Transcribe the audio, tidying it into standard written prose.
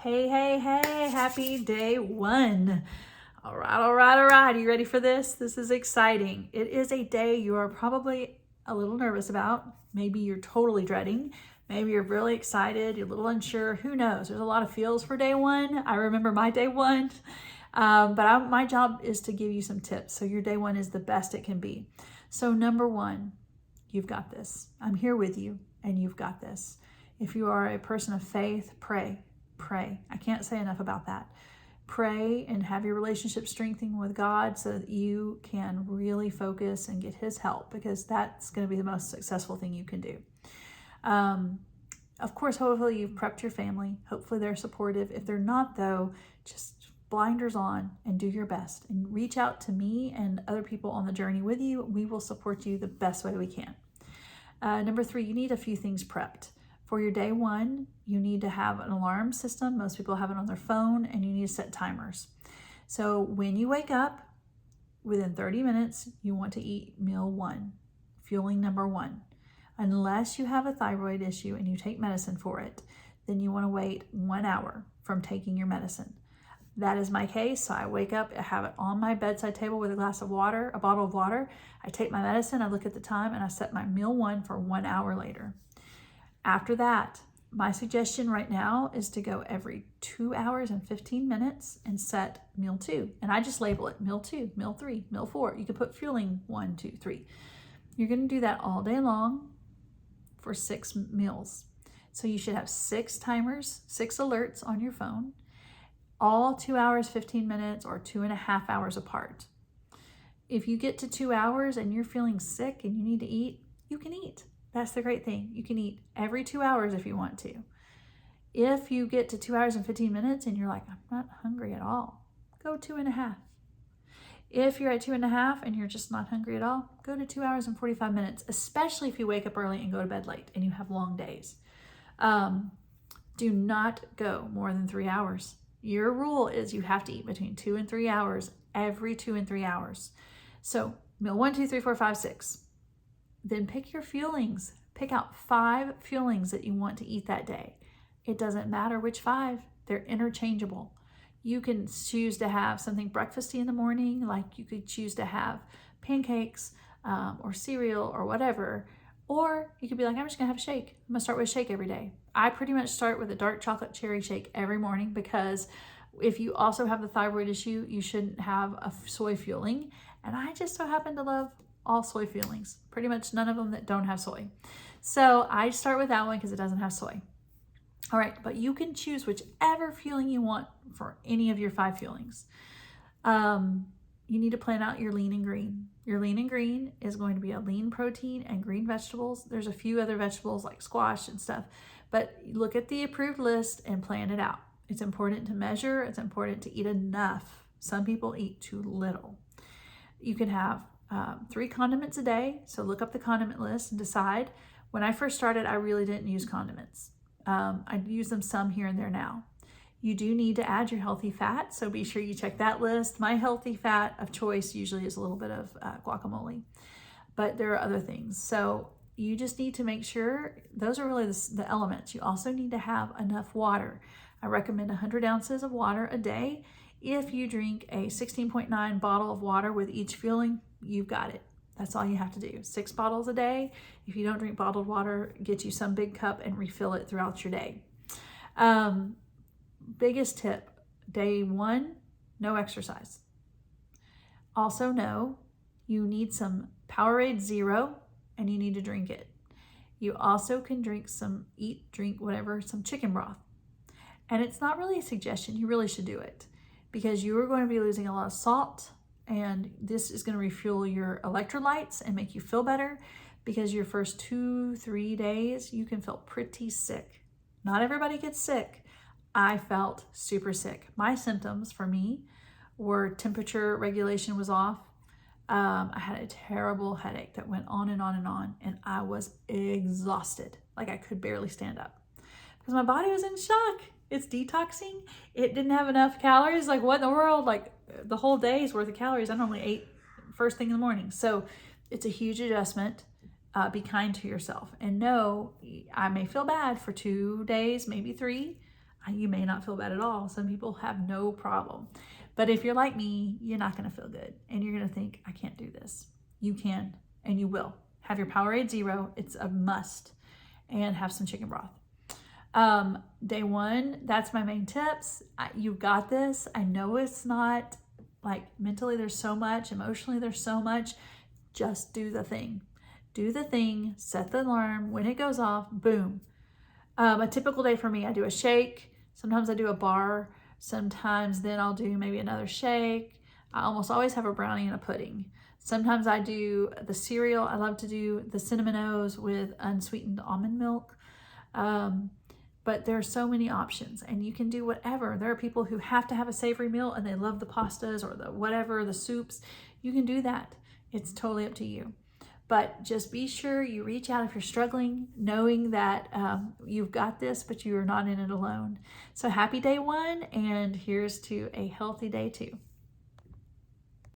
Hey, hey, hey, happy day one. All right, all right, all right. Are you ready for this? This is exciting. It is a day you are probably a little nervous about. Maybe you're totally dreading. Maybe you're really excited. You're a little unsure. Who knows? There's a lot of feels for day one. I remember my day one. My job is to give you some tips so your day one is the best it can be. So number one, you've got this. I'm here with you and you've got this. If you are a person of faith, pray. Pray. I can't say enough about that. Pray and have your relationship strengthened with God so that you can really focus and get His help, because that's going to be the most successful thing you can do. Of course, hopefully you've prepped your family. Hopefully they're supportive. If they're not, though, just blinders on and do your best and reach out to me and other people on the journey with you. We will support you the best way we can. Number three, you need a few things prepped. For your day one, you need to have an alarm system. Most people have it on their phone, and you need to set timers. So when you wake up, within 30 minutes, you want to eat meal one, fueling number one. Unless you have a thyroid issue and you take medicine for it, then you want to wait 1 hour from taking your medicine. That is my case. So I wake up, I have it on my bedside table with a glass of water, a bottle of water. I take my medicine, I look at the time, and I set my meal one for 1 hour later. After that, my suggestion right now is to go every 2 hours and 15 minutes and set meal two. And I just label it meal two, meal three, meal four. You could put fueling 1, 2, 3. You're going to do that all day long for 6 meals. So you should have 6 timers, 6 alerts on your phone, all 2 hours, 15 minutes, or 2.5 hours apart. If you get to 2 hours and you're feeling sick and you need to eat, you can eat. That's the great thing. You can eat every 2 hours if you want to. If you get to 2 hours and 15 minutes and you're like, I'm not hungry at all, go 2.5. If you're at 2.5 and you're just not hungry at all, go to 2 hours and 45 minutes, especially if you wake up early and go to bed late and you have long days. Do not go more than 3 hours. Your rule is you have to eat between 2 and 3 hours every 2 and 3 hours. So meal 1, 2, 3, 4, 5, 6. Then pick your fuelings. Pick out 5 fuelings that you want to eat that day. It doesn't matter which 5. They're interchangeable. You can choose to have something breakfasty in the morning, like you could choose to have pancakes or cereal or whatever. Or you could be like, I'm just going to have a shake. I'm going to start with a shake every day. I pretty much start with a dark chocolate cherry shake every morning, because if you also have the thyroid issue, you shouldn't have a soy fueling. And I just so happen to love all soy fuelings, pretty much none of them that don't have soy. So I start with that one because it doesn't have soy. All right, but you can choose whichever fueling you want for any of your 5 fuelings. You need to plan out your lean and green. Your lean and green is going to be a lean protein and green vegetables. There's a few other vegetables like squash and stuff, but look at the approved list and plan it out. It's important to measure. It's important to eat enough. Some people eat too little. You can have 3 condiments a day. So look up the condiment list and decide. When I first started, I really didn't use condiments. I use them some here and there now. You do need to add your healthy fat, so be sure you check that list. My healthy fat of choice usually is a little bit of guacamole, but there are other things. So you just need to make sure those are really the elements. You also need to have enough water. I recommend 100 ounces of water a day. If you drink a 16.9 bottle of water with each fueling, you've got it. That's all you have to do. 6 bottles a day. If you don't drink bottled water, get you some big cup and refill it throughout your day. Biggest tip, day one, no exercise. Also know you need some Powerade Zero and you need to drink it. You also can drink some some chicken broth. And it's not really a suggestion, you really should do it, because you are going to be losing a lot of salt, and this is going to refuel your electrolytes and make you feel better, because your first 2-3 days, you can feel pretty sick. Not everybody gets sick. I felt super sick. My symptoms for me were temperature regulation was off. I had a terrible headache that went on and on and on, and I was exhausted. Like I could barely stand up because my body was in shock. It's detoxing. It didn't have enough calories. Like what in the world? Like the whole day's worth of calories I normally ate first thing in the morning. So it's a huge adjustment. Be kind to yourself and know I may feel bad for 2 days, maybe 3. You may not feel bad at all. Some people have no problem. But if you're like me, you're not going to feel good. And you're going to think, I can't do this. You can, and you will. Have your Powerade Zero. It's a must. And have some chicken broth. Day one, that's my main tips. You've got this. I know it's not like mentally there's so much, emotionally there's so much. Just do the thing. Do the thing, set the alarm. When it goes off, boom. A typical day for me, I do a shake. Sometimes I do a bar. Sometimes then I'll do maybe another shake. I almost always have a brownie and a pudding. Sometimes I do the cereal. I love to do the Cinnamon O's with unsweetened almond milk. But there are so many options, and you can do whatever. There are people who have to have a savory meal and they love the pastas or the whatever, the soups. You can do that. It's totally up to you. But just be sure you reach out if you're struggling, knowing that you've got this, but you are not in it alone. So happy day one, and here's to a healthy day two.